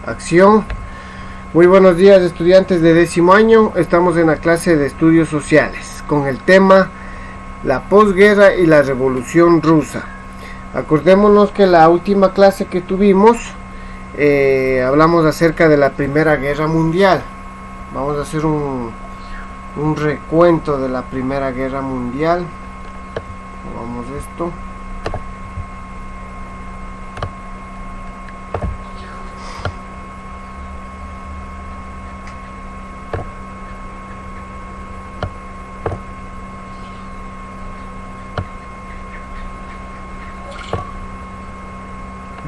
Acción. Muy buenos días, estudiantes de 10º año. Estamos en la clase de estudios sociales con el tema la posguerra y la revolución rusa. Acordémonos que la última clase que tuvimos hablamos acerca de la Primera Guerra Mundial. Vamos a hacer un recuento de la Primera Guerra Mundial. Vamos a esto.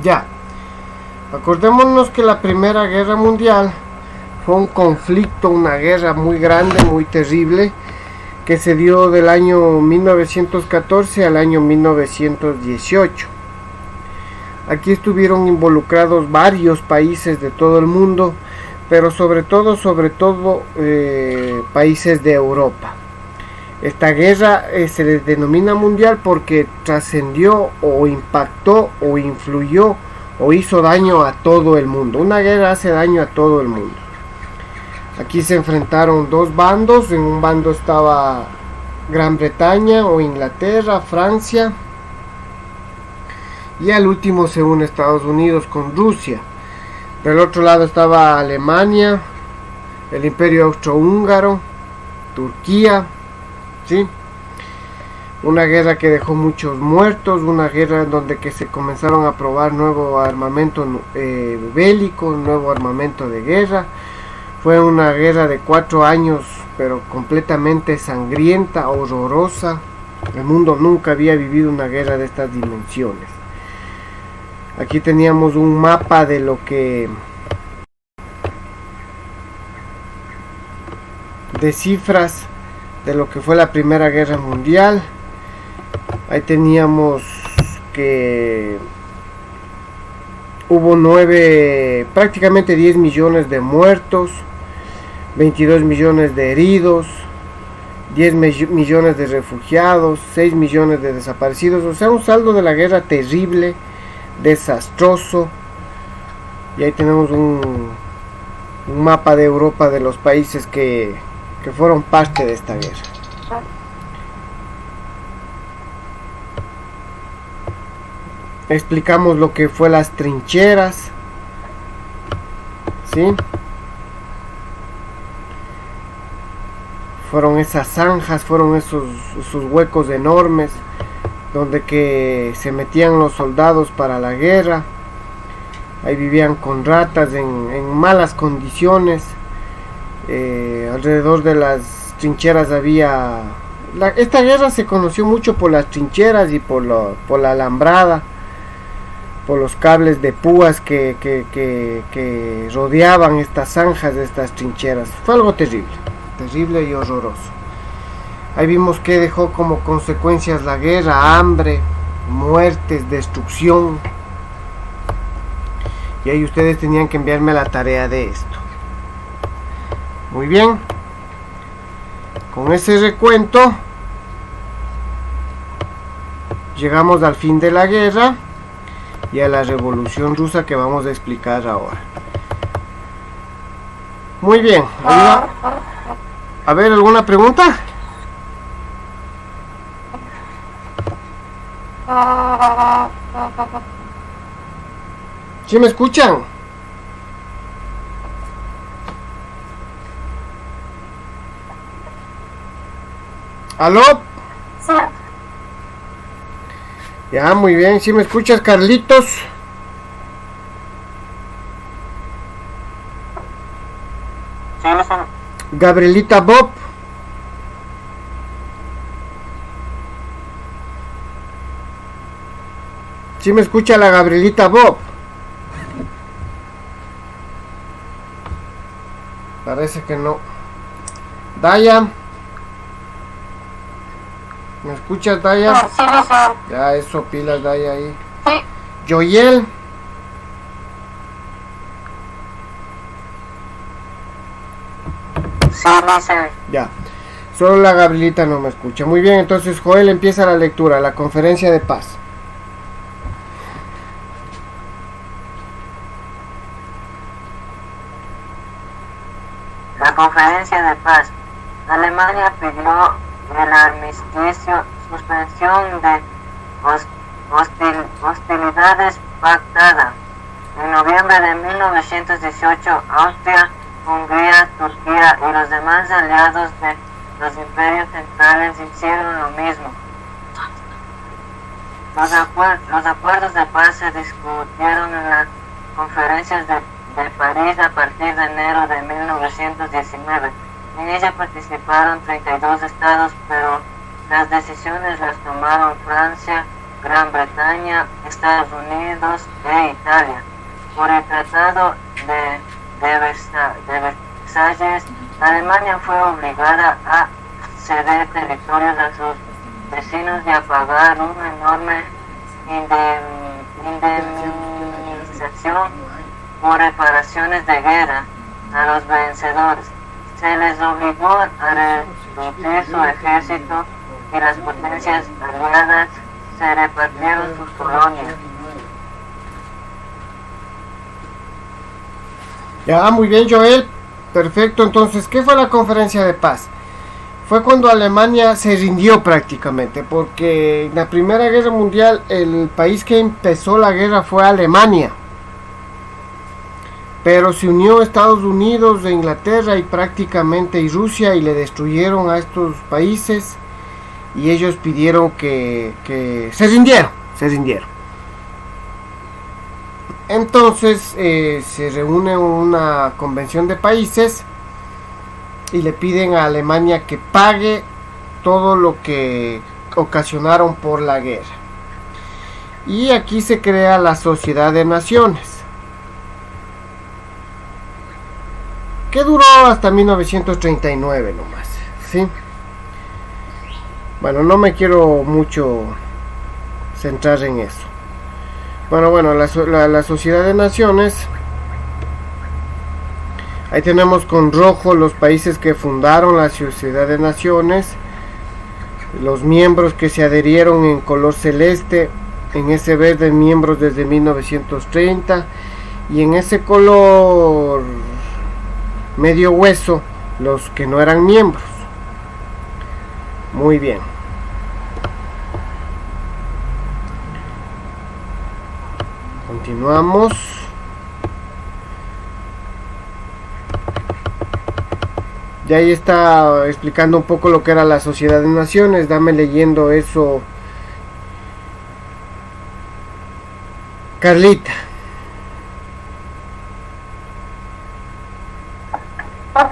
Ya, acordémonos que la Primera Guerra Mundial fue un conflicto, una guerra muy grande, muy terrible, que se dio del año 1914 al año 1918. Aquí estuvieron involucrados varios países de todo el mundo, pero sobre todo países de Europa. Esta guerra se le denomina mundial porque trascendió o impactó o influyó o hizo daño a todo el mundo. Una guerra hace daño a todo el mundo. Aquí se enfrentaron dos bandos. En un bando estaba Gran Bretaña o Inglaterra, Francia, y al último se une Estados Unidos con Rusia. Del otro lado estaba Alemania, el Imperio Austrohúngaro, Turquía. ¿Sí? Una guerra que dejó muchos muertos, una guerra en donde que se comenzaron a probar nuevo armamento bélico, nuevo armamento de guerra. Fue una guerra de 4 años, pero completamente sangrienta, horrorosa. El mundo nunca había vivido una guerra de estas dimensiones. Aquí teníamos un mapa de lo que... de cifras de lo que fue la Primera Guerra Mundial. Ahí teníamos que hubo prácticamente 10 millones de muertos, 22 millones de heridos, 10 millones de refugiados, 6 millones de desaparecidos. O sea, un saldo de la guerra terrible, desastroso. Y ahí tenemos un mapa de Europa, de los países que fueron parte de esta guerra. Explicamos lo que fue las trincheras, ¿sí? Fueron esas zanjas, fueron esos huecos enormes donde que se metían los soldados para la guerra. Ahí vivían con ratas en malas condiciones. Alrededor de las trincheras había... Esta guerra se conoció mucho por las trincheras y por la alambrada, por los cables de púas que rodeaban estas zanjas de estas trincheras. Fue algo terrible y horroroso. Ahí vimos que dejó como consecuencias la guerra: hambre, muertes, destrucción. Y ahí ustedes tenían que enviarme la tarea de esto. Muy bien, con ese recuento llegamos al fin de la guerra y a la revolución rusa que vamos a explicar ahora. Muy bien, a ver, ¿alguna pregunta? ¿Sí me escuchan? ¿Aló? Sí. Ya, muy bien. ¿Sí me escuchas, Carlitos? Sí, Gabrielita Bob. ¿Sí me escucha la Gabrielita Bob? Parece que no. Daya. ¿Me escuchas, Daya? Sí, Ya, eso, pilas, Daya, ahí. Sí. Joyel. Sí, Ya. Solo la Gabrielita no me escucha. Muy bien, entonces Joel empieza la lectura, la conferencia de paz. La conferencia de paz. Alemania pidió el armisticio, suspensión de hostilidades pactada. En noviembre de 1918, Austria, Hungría, Turquía y los demás aliados de los imperios centrales hicieron lo mismo. Los acuerdos de paz se discutieron en las conferencias de París a partir de enero de 1919. En ella participaron 32 estados, pero las decisiones las tomaron Francia, Gran Bretaña, Estados Unidos e Italia. Por el Tratado de Versalles, Alemania fue obligada a ceder territorios a sus vecinos y a pagar una enorme indemnización por reparaciones de guerra a los vencedores. Se les obligó a reducir su ejército y las potencias aliadas se repartieron sus colonias. Ya, muy bien, Joel. Perfecto. Entonces, ¿qué fue la conferencia de paz? Fue cuando Alemania se rindió prácticamente, porque en la Primera Guerra Mundial el país que empezó la guerra fue Alemania. Pero se unió Estados Unidos e Inglaterra y prácticamente y Rusia y le destruyeron a estos países y ellos pidieron que se rindieron. Entonces se reúne una convención de países y le piden a Alemania que pague todo lo que ocasionaron por la guerra. Y aquí se crea la Sociedad de Naciones, que duró hasta 1939 nomás, ¿sí? Bueno, no me quiero mucho centrar en eso. Bueno, la Sociedad de Naciones. Ahí tenemos con rojo los países que fundaron la Sociedad de Naciones, los miembros que se adherieron en color celeste, en ese verde miembros desde 1930 y en ese color medio hueso los que no eran miembros. Muy bien. Continuamos. Ya ahí está explicando un poco lo que era la Sociedad de Naciones. Dame leyendo eso, Carlita. Los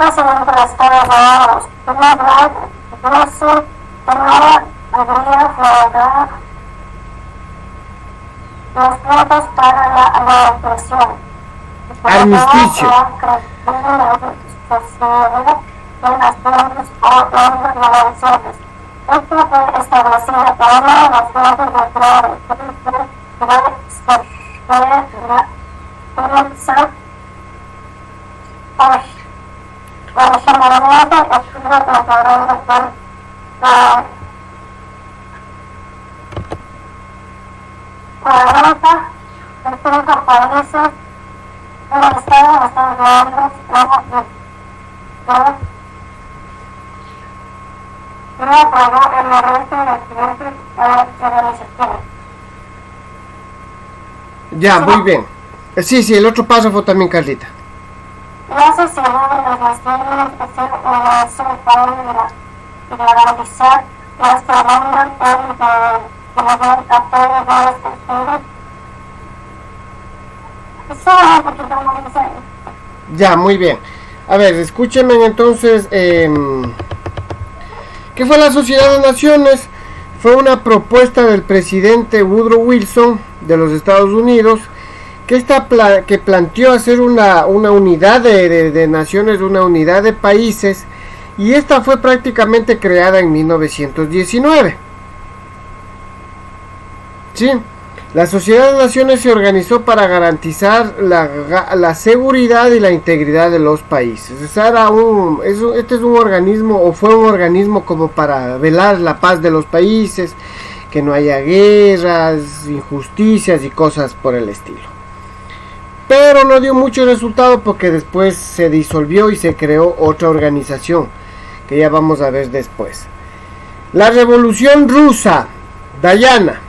votos para la represión. Armisticio. De las grandes organizaciones. Esto fue establecido para las fuerzas de clave originalmente estuvo preparado por la 40 de 5 países del Estado de Estados Unidos no aprobó el arresto de estudiantes de la iniciativa. Ya, muy bien. Sí, el otro paso fue también Carlita. La sociedad de las naciones es el país de garantizar las demandas de la apoyo de los sectores. Ya, muy bien. A ver, escúchenme entonces. ¿Qué fue la Sociedad de Naciones? Fue una propuesta del presidente Woodrow Wilson de los Estados Unidos que planteó hacer una unidad de naciones, una unidad de países, y esta fue prácticamente creada en 1919. ¿Sí? La Sociedad de Naciones se organizó para garantizar la seguridad y la integridad de los países. Este es un organismo, o fue un organismo como para velar la paz de los países, que no haya guerras, injusticias y cosas por el estilo. pero no dio mucho resultado porque después se disolvió y se creó otra organización que ya vamos a ver después. La Revolución Rusa, Dayana.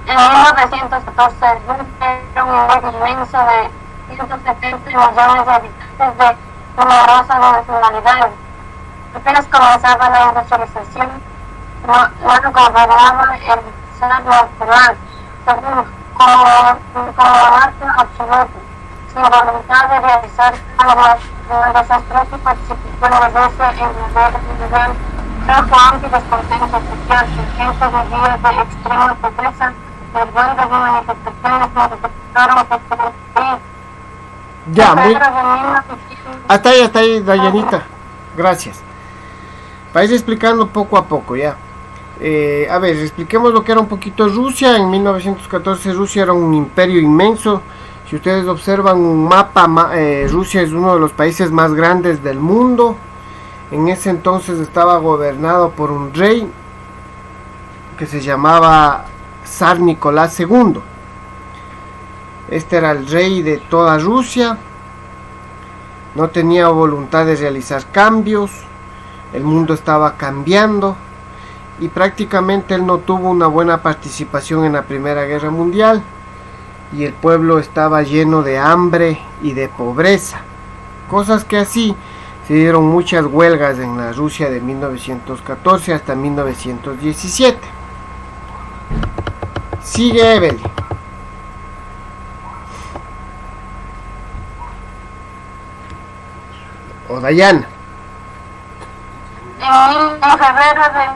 En 1914, era un imperio inmenso de 170 millones de habitantes de numerosas nacionalidades. Apenas comenzaba la industrialización, no gobernaba el zar natural, como monarca absoluto, sin voluntad de realizar cambios. La desastrosa participación de Rusia en la guerra mundial trajo amplio descontento social, gente vivía de extrema pobreza, vergüenza y manifestaciones que resultaron destruir. Ya, hasta ahí, Dayanita. Gracias. Vais explicando poco a poco, ya. A ver, expliquemos lo que era un poquito Rusia. En 1914 Rusia era un imperio inmenso. Si ustedes observan un mapa, Rusia es uno de los países más grandes del mundo. En ese entonces estaba gobernado por un rey que se llamaba Zar Nicolás II. Este era el rey de toda Rusia. No tenía voluntad de realizar cambios. El mundo estaba cambiando. Y prácticamente él no tuvo una buena participación en la Primera Guerra Mundial. Y el pueblo estaba lleno de hambre y de pobreza. Cosas que así se dieron muchas huelgas en la Rusia de 1914 hasta 1917. Sigue Evelyn. O Dayana. En febrero de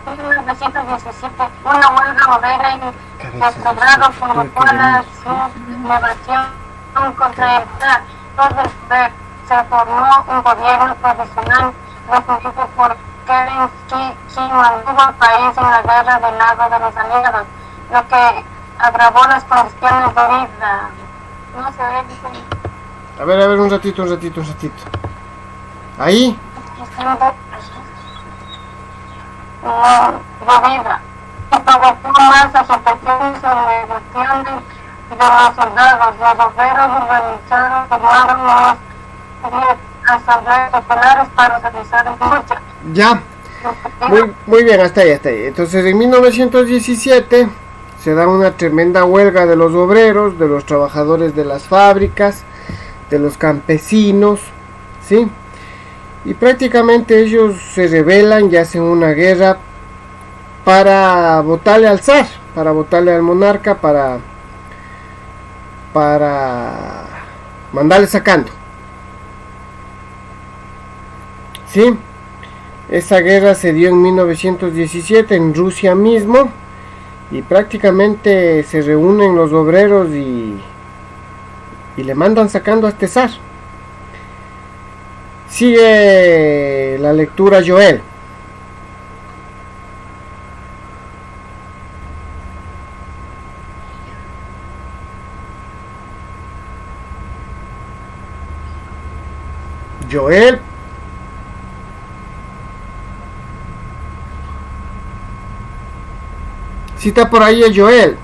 1917, una huelga obrera y desterrado provocó la sublevación contra el zar. Se formó un gobierno provisional refundido por Kerensky, mantuvo el país en la guerra del lado de los aliados, lo que agravó las condiciones de vida. No se ve. A ver, un ratito. Ahí. De vida. Y provocó más agitaciones sobre emociones de los soldados. Los obreros organizados tomaron unas asambleas populares para realizar lucha. Ya. Muy bien, hasta ahí. Entonces en 1917 se da una tremenda huelga de los obreros, de los trabajadores de las fábricas, de los campesinos, ¿sí? Y prácticamente ellos se rebelan y hacen una guerra para votarle al zar, para votarle al monarca, para mandarle sacando. ¿Sí? Esa guerra se dio en 1917 en Rusia mismo y prácticamente se reúnen los obreros y le mandan sacando a este zar. Sigue la lectura Joel. Joel. Si está por ahí el Joel.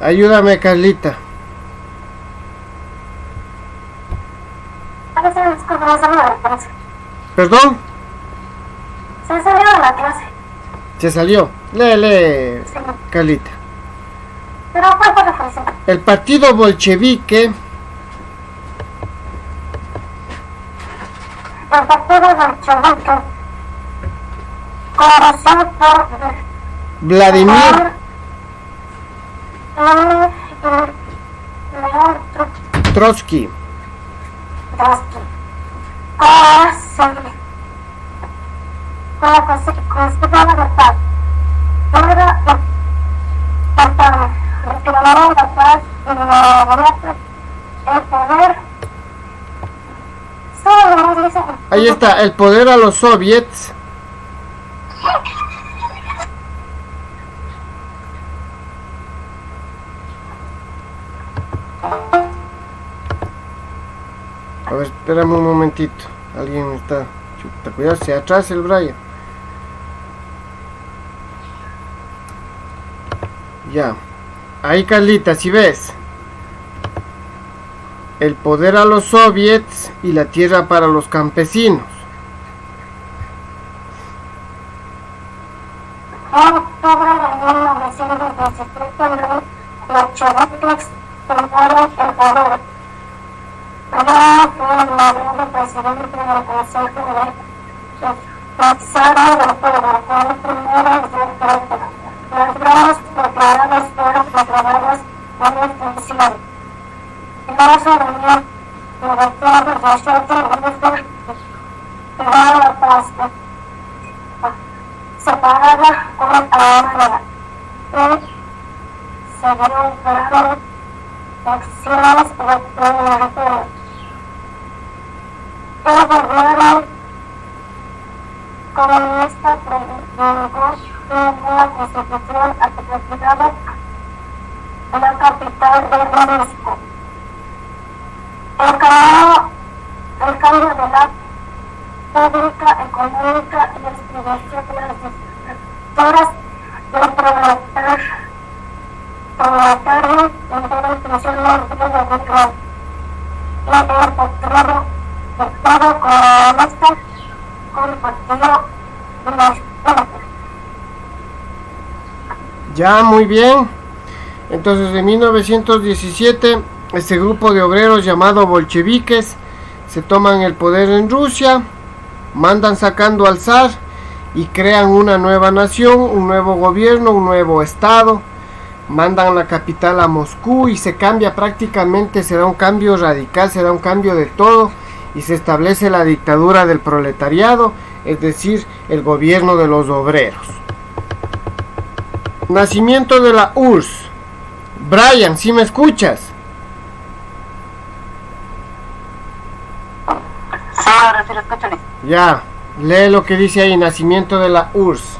Ayúdame, Carlita. ¿Perdón? Se salió de la clase. Se salió. Lee, sí. Carlita. Pero fue por reflexión. El partido bolchevique. El partido bolchevique, conocido por Vladimir Trotsky. Consideraba la paz. Era reclamaron la paz y el poder. Ahí está, el poder a los soviets. A ver, espérame un momentito. Alguien está... Chuta, cuidado, se atrás el Brian. Ya. Ahí, Carlita, si ves. El poder a los soviets y la tierra para los campesinos. En octubre de 1917, los bolcheviques tomaron el poder. Lenin fue el nombrado presidente del Consejo de Fixaron del Pueblo, fue el primero y secreto. Las bromas declaradas fueron declaradas en extinción. No se venía de 18 era la paz separada con Alemania y se dieron grandes acciones de imperio. El gobierno comunista promulgó una constitución apropiada en la capital de Minsk. El cambio de la pública, económica y distribución de las estructuras del proletario internacional de la y el futuro del Estado comunista con el partido de las fuerzas. Ya, muy bien. Entonces, en 1917, este grupo de obreros llamado bolcheviques se toman el poder en Rusia, mandan sacando al zar y crean una nueva nación, un nuevo gobierno, un nuevo estado, mandan la capital a Moscú y se cambia prácticamente, se da un cambio radical, se da un cambio de todo y se establece la dictadura del proletariado, es decir, el gobierno de los obreros. Nacimiento de la URSS. Brian, ¿sí me escuchas? Sí, ahora sí lo escucho. Ya, lee lo que dice ahí, nacimiento de la URSS.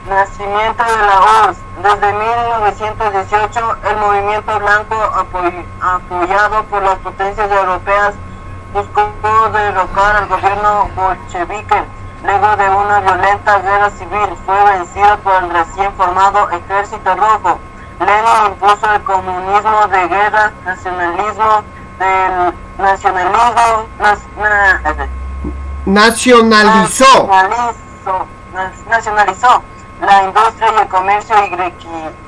Nacimiento de la URSS. Desde 1918, el movimiento blanco, apoyado por las potencias europeas, buscó derrocar al gobierno bolchevique. Luego de una violenta guerra civil, fue vencido por el recién formado Ejército Rojo. Lenin impuso el comunismo de guerra, nacionalizó la industria y el comercio y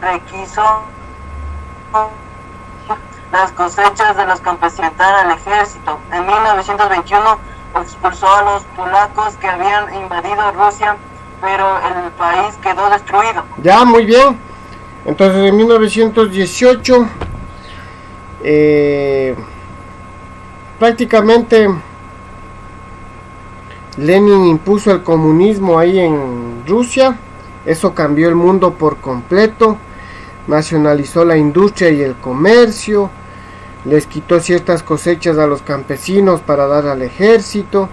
requisó las cosechas de los campesinos al ejército. En 1921 expulsó a los polacos que habían invadido Rusia, pero el país quedó destruido. Ya, muy bien. Entonces en 1918 prácticamente Lenin impuso el comunismo ahí en Rusia. Eso cambió el mundo por completo. Nacionalizó la industria y el comercio. Les quitó ciertas cosechas a los campesinos para dar al ejército.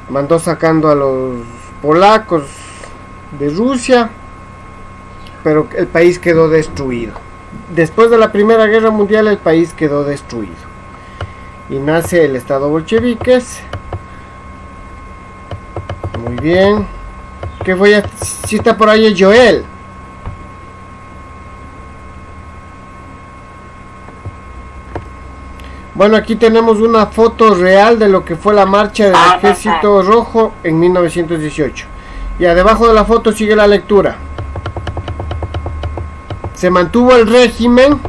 Mandó sacando a los polacos de Rusia. Pero el país quedó destruido. Después de la Primera Guerra Mundial el país quedó destruido. Y nace el Estado bolcheviques. Muy bien. ¿Qué voy a...? Si está por ahí el Joel. Bueno, aquí tenemos una foto real de lo que fue la marcha del Ejército Rojo en 1918. Ya debajo de la foto sigue la lectura. Se mantuvo el régimen.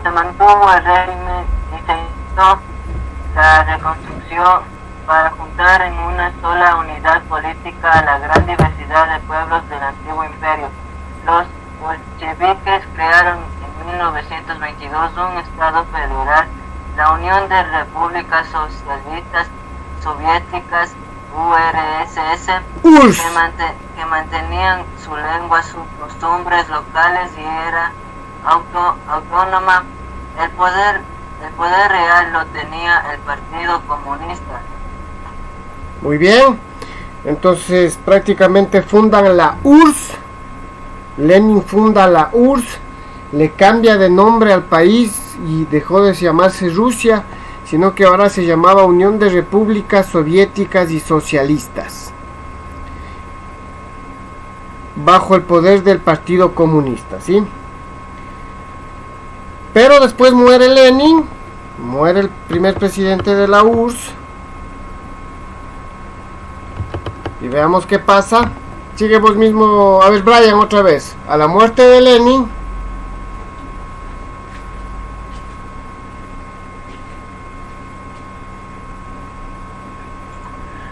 Se mantuvo el régimen y se hizo la reconstrucción para juntar en una sola unidad política a la gran diversidad de pueblos del antiguo imperio. Los bolcheviques crearon en 1922 un Estado federal, la Unión de Repúblicas Socialistas Soviéticas, URSS, que mantenían su lengua, sus costumbres locales y era autónoma. El poder real lo tenía el Partido Comunista. Muy bien. Entonces prácticamente fundan la URSS Lenin funda la URSS, le cambia de nombre al país y dejó de llamarse Rusia, sino que ahora se llamaba Unión de Repúblicas Soviéticas y Socialistas, bajo el poder del Partido Comunista, ¿sí? Pero después muere Lenin, muere el primer presidente de la URSS, y veamos qué pasa. Sigue vos mismo, a ver Brian otra vez. A la muerte de Lenin,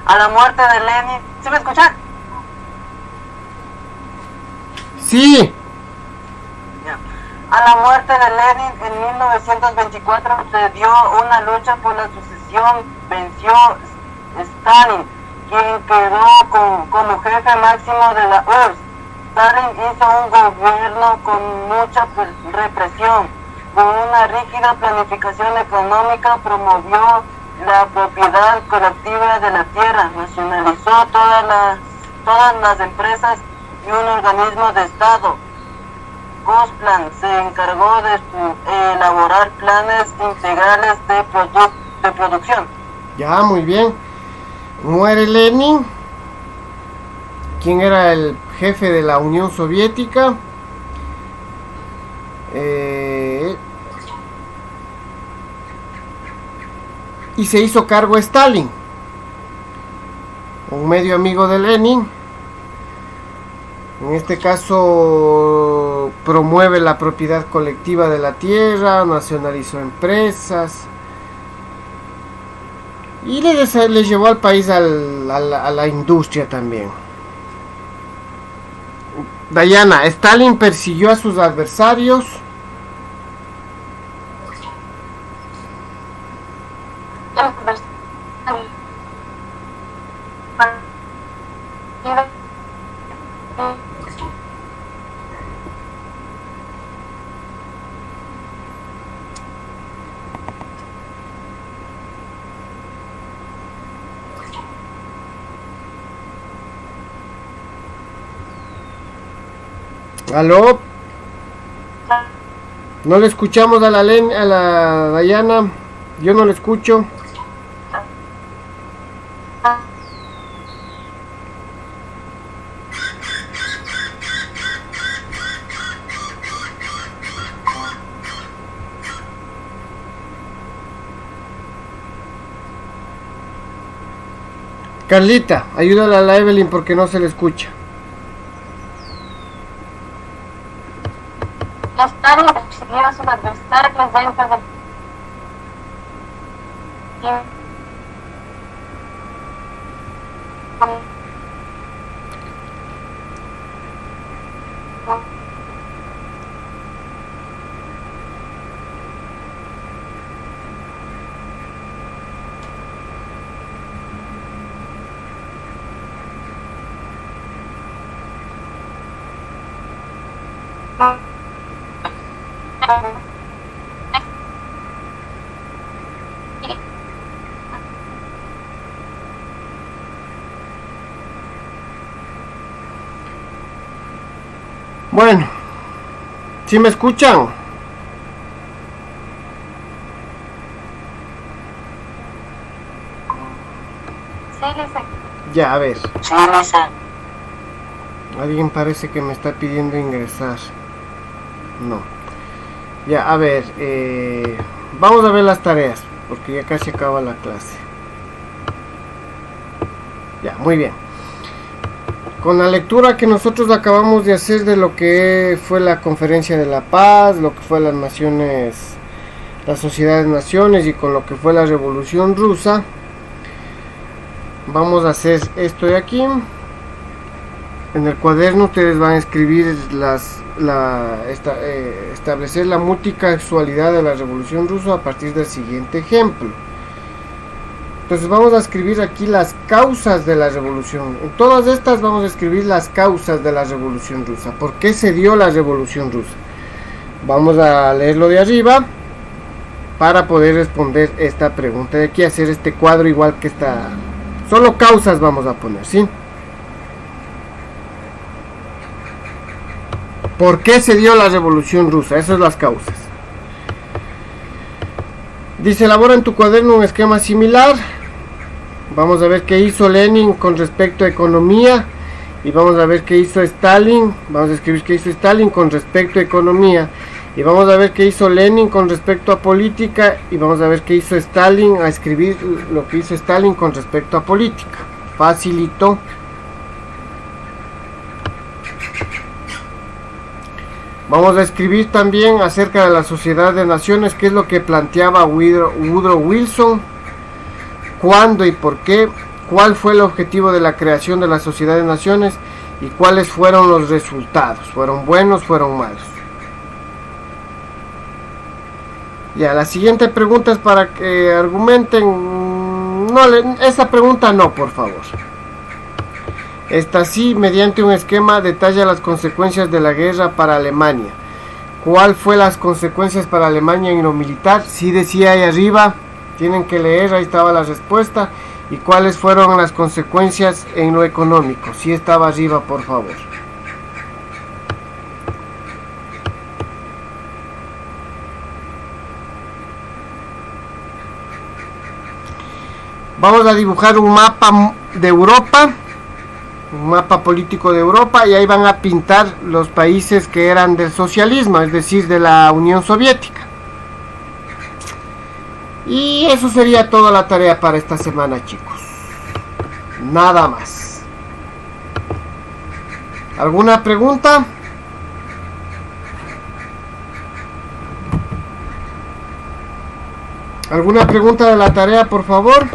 A la muerte de Lenin, ¿sí me escuchan? sí, Ya. A la muerte de Lenin en 1924 se dio una lucha por la sucesión, venció Stalin, quien quedó como jefe máximo de la URSS. Stalin hizo un gobierno con mucha represión, con una rígida planificación económica, promovió la propiedad colectiva de la tierra, nacionalizó todas las empresas y un organismo de Estado. Gosplan se encargó de elaborar planes integrales de producción. ya, muy bien. Muere Lenin, quien era el jefe de la Unión Soviética. Y se hizo cargo Stalin, un medio amigo de Lenin. En este caso promueve la propiedad colectiva de la tierra, nacionalizó empresas y le llevó al país a la industria también. Diana, Stalin persiguió a sus adversarios. ¿Aló? No le escuchamos a la Diana. Yo no le escucho. Carlita, ayúdale a la Evelyn porque no se le escucha. Stalin persiguió a sus adversarios dentro del Bueno, ¿sí me escuchan? Sí, Lisa. Ya, a ver. Sí, Lisa. Alguien parece que me está pidiendo ingresar. No. Ya, a ver. Vamos a ver las tareas, porque ya casi acaba la clase. Ya, muy bien. Con la lectura que nosotros acabamos de hacer de lo que fue la Conferencia de la Paz, lo que fue las naciones, la Sociedad de Naciones y con lo que fue la Revolución Rusa, vamos a hacer esto de aquí. En el cuaderno ustedes van a escribir establecer la multicausalidad de la Revolución Rusa a partir del siguiente ejemplo. Entonces vamos a escribir aquí las causas de la revolución. En todas estas vamos a escribir las causas de la revolución rusa. ¿Por qué se dio la revolución rusa? Vamos a leerlo de arriba para poder responder esta pregunta de aquí, hacer este cuadro igual que esta. Solo causas vamos a poner, ¿sí? ¿Por qué se dio la Revolución Rusa? Esas son las causas. Dice, elabora en tu cuaderno un esquema similar. Vamos a ver qué hizo Lenin con respecto a economía. Y vamos a ver qué hizo Stalin. Vamos a escribir qué hizo Stalin con respecto a economía. Y vamos a ver qué hizo Lenin con respecto a política. Y vamos a ver qué hizo Stalin, a escribir lo que hizo Stalin con respecto a política. Facilito. Vamos a escribir también acerca de la Sociedad de Naciones, qué es lo que planteaba Woodrow Wilson, cuándo y por qué, cuál fue el objetivo de la creación de la Sociedad de Naciones y cuáles fueron los resultados. ¿Fueron buenos, fueron malos? Ya, la siguiente pregunta es para que argumenten. No, esa pregunta no, por favor. Esta sí, mediante un esquema detalla las consecuencias de la guerra para Alemania. ¿Cuál fue las consecuencias para Alemania en lo militar? Sí decía ahí arriba, tienen que leer, ahí estaba la respuesta. ¿Y cuáles fueron las consecuencias en lo económico? Sí estaba arriba, por favor. Vamos a dibujar un mapa de Europa. Un mapa político de Europa, y ahí van a pintar los países que eran del socialismo, es decir, de la Unión Soviética. Y eso sería toda la tarea para esta semana, chicos. Nada más. ¿Alguna pregunta? ¿Alguna pregunta de la tarea, por favor?